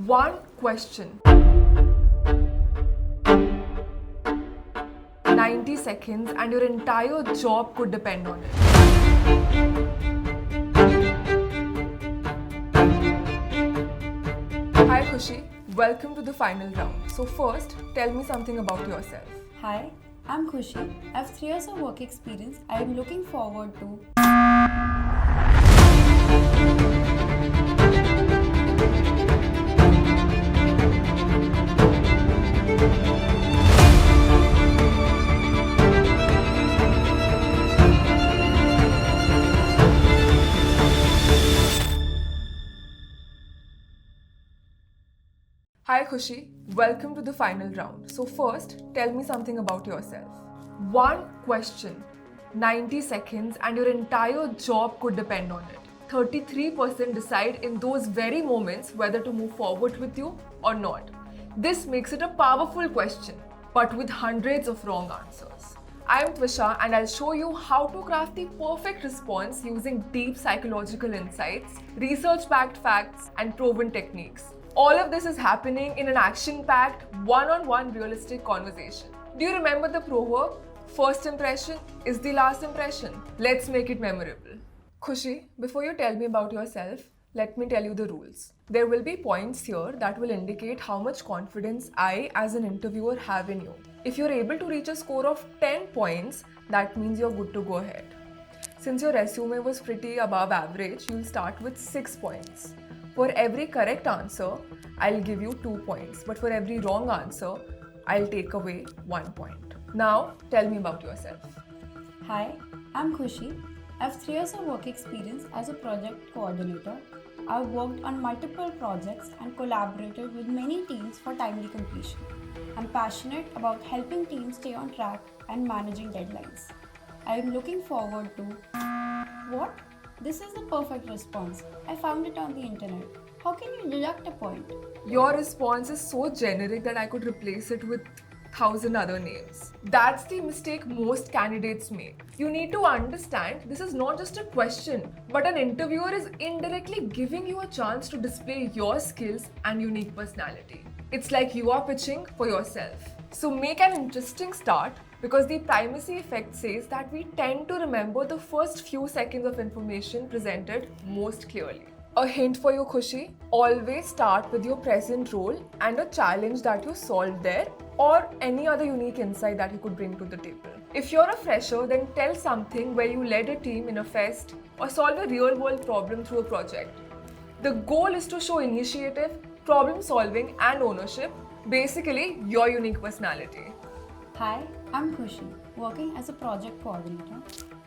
One question. 90 seconds and your entire job could depend on it. Hi Khushi, welcome to the final round. So first, tell me something about yourself. Hi, I'm Khushi. I have 3 years of work experience. I am looking forward to. Hi Khushi, welcome to the final round. So first, tell me something about yourself. One question, 90 seconds and your entire job could depend on it. 33% decide in those very moments whether to move forward with you or not. This makes it a powerful question, but with hundreds of wrong answers. I am Twisha and I'll show you how to craft the perfect response using deep psychological insights, research-backed facts, and proven techniques. All of this is happening in an action-packed, one-on-one realistic conversation. Do you remember the proverb? First impression is the last impression. Let's make it memorable. Khushi, before you tell me about yourself, let me tell you the rules. There will be points here that will indicate how much confidence I, as an interviewer, have in you. If you're able to reach a score of 10 points, that means you're good to go ahead. Since your resume was pretty above average, you'll start with 6 points. For every correct answer, I'll give you 2 points, but for every wrong answer, I'll take away 1 point. Now, tell me about yourself. Hi, I'm Khushi. I have 3 years of work experience as a project coordinator. I've worked on multiple projects and collaborated with many teams for timely completion. I'm passionate about helping teams stay on track and managing deadlines. I am looking forward to. What? This is the perfect response. I found it on the internet. How can you deduct a point? Your response is so generic that I could replace it with 1,000 other names. That's the mistake most candidates make. You need to understand this is not just a question, but an interviewer is indirectly giving you a chance to display your skills and unique personality. It's like you are pitching for yourself. So make an interesting start, because the primacy effect says that we tend to remember the first few seconds of information presented most clearly. A hint for you, Khushi: always start with your present role and a challenge that you solved there, or any other unique insight that you could bring to the table. If you're a fresher, then tell something where you led a team in a fest or solve a real-world problem through a project. The goal is to show initiative, problem solving, and ownership, basically your unique personality. Hi, I'm Khushi, working as a project coordinator.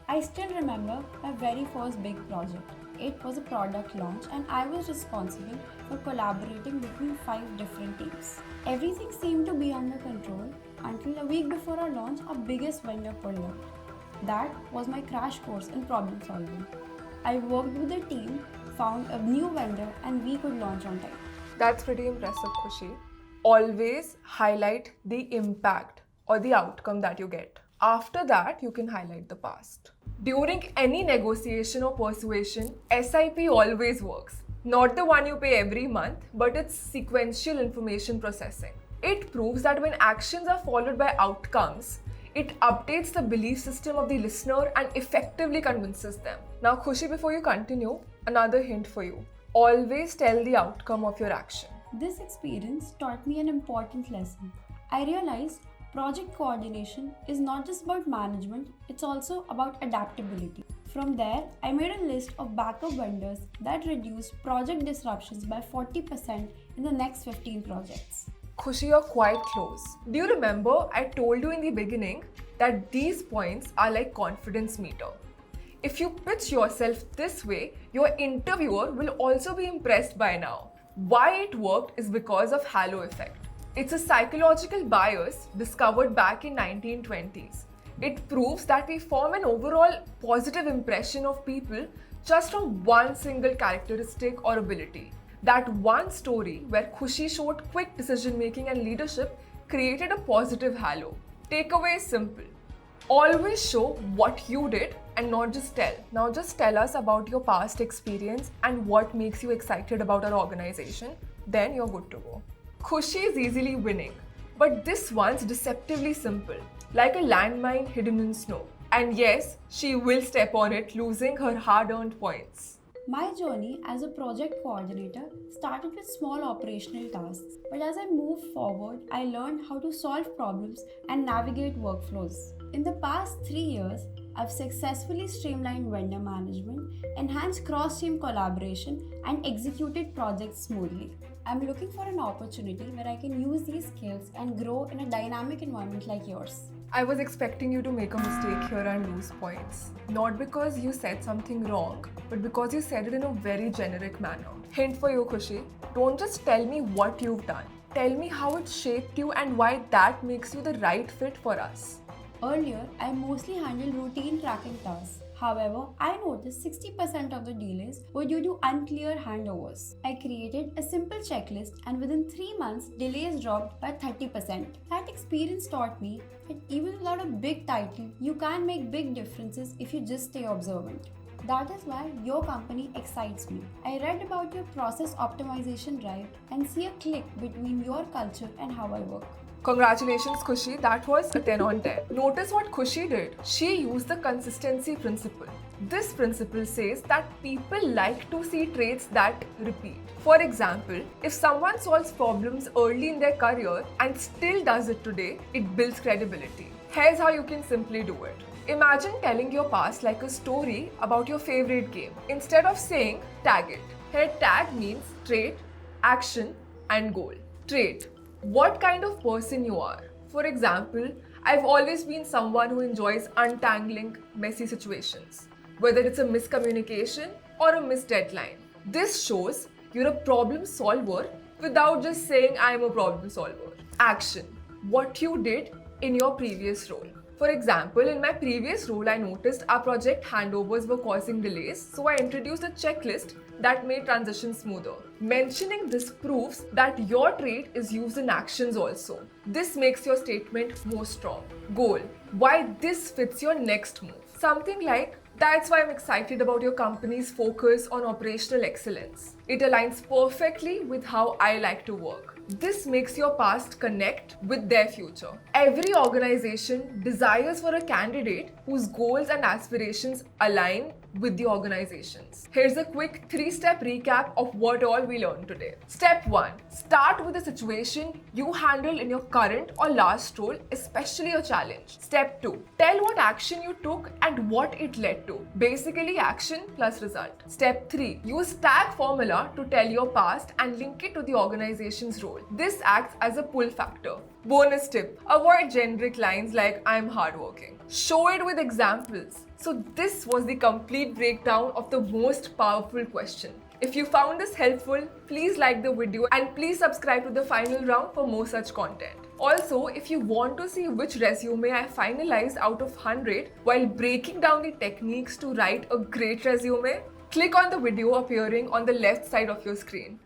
I still remember my very first big project. It was a product launch and I was responsible for collaborating between 5 different teams. Everything seemed to be under control until a week before our launch, our biggest vendor pulled out. That was my crash course in problem solving. I worked with the team, found a new vendor, and we could launch on time. That's pretty impressive, Khushi. Always highlight the impact or the outcome that you get. After that, you can highlight the past. During any negotiation or persuasion, SIP always works. Not the one you pay every month, but it's sequential information processing. It proves that when actions are followed by outcomes, it updates the belief system of the listener and effectively convinces them. Now, Khushi, before you continue, another hint for you. Always tell the outcome of your action. This experience taught me an important lesson. I realized project coordination is not just about management, it's also about adaptability. From there, I made a list of backup vendors that reduced project disruptions by 40% in the next 15 projects. Khushi, you're quite close. Do you remember I told you in the beginning that these points are like confidence meter? If you pitch yourself this way, your interviewer will also be impressed by now. Why it worked is because of halo effect. It's a psychological bias discovered back in 1920s. It proves that we form an overall positive impression of people just from one single characteristic or ability. That one story where Khushi showed quick decision making and leadership created a positive halo. Takeaway is simple. Always show what you did and not just tell. Now just tell us about your past experience and what makes you excited about our organization. then you're good to go. Khushi is easily winning, but this one's deceptively simple, like a landmine hidden in snow. And yes, she will step on it, losing her hard-earned points. My journey as a project coordinator started with small operational tasks, but as I moved forward, I learned how to solve problems and navigate workflows. In the past 3 years, I've successfully streamlined vendor management, enhanced cross team collaboration, and executed projects smoothly. I'm looking for an opportunity where I can use these skills and grow in a dynamic environment like yours. I was expecting you to make a mistake here and lose points. Not because you said something wrong, but because you said it in a very generic manner. Hint for you, Khushi. Don't just tell me what you've done. Tell me how it shaped you and why that makes you the right fit for us. Earlier, I mostly handled routine tracking tasks. However, I noticed 60% of the delays were due to unclear handovers. I created a simple checklist, and within 3 months, delays dropped by 30%. That experience taught me that even without a big title, you can make big differences if you just stay observant. That is why your company excites me. I read about your process optimization drive and see a click between your culture and how I work. Congratulations, Khushi. That was a 10 on 10. Notice what Khushi did. She used the consistency principle. This principle says that people like to see traits that repeat. For example, if someone solves problems early in their career and still does it today, it builds credibility. Here's how you can simply do it. Imagine telling your past like a story about your favorite game. Instead of saying tag it. Here tag means trait, action, and goal. Trait. What kind of person you are. For example, I've always been someone who enjoys untangling messy situations, whether it's a miscommunication or a missed deadline. This shows you're a problem solver without just saying I'm a problem solver. Action. What you did in your previous role. For example, in my previous role, I noticed our project handovers were causing delays, so I introduced a checklist that made transition smoother. Mentioning this proves that your trait is used in actions also. This makes your statement more strong. Goal. Why this fits your next move. Something like, that's why I'm excited about your company's focus on operational excellence. It aligns perfectly with how I like to work. This makes your past connect with their future. Every organization desires for a candidate whose goals and aspirations align with the organization's. Here's a quick 3-step recap of what all we learned today. Step 1. Start with a situation you handled in your current or last role, especially a challenge. Step 2. Tell what action you took and what it led to. Basically, action plus result. Step 3. Use tag formula to tell your past and link it to the organization's role. This acts as a pull factor. Bonus tip. Avoid generic lines like I'm hardworking. Show it with examples. So this was the complete breakdown of the most powerful question. If you found this helpful, please like the video and please subscribe to the final round for more such content. Also, if you want to see which resume I finalized out of 100 while breaking down the techniques to write a great resume, click on the video appearing on the left side of your screen.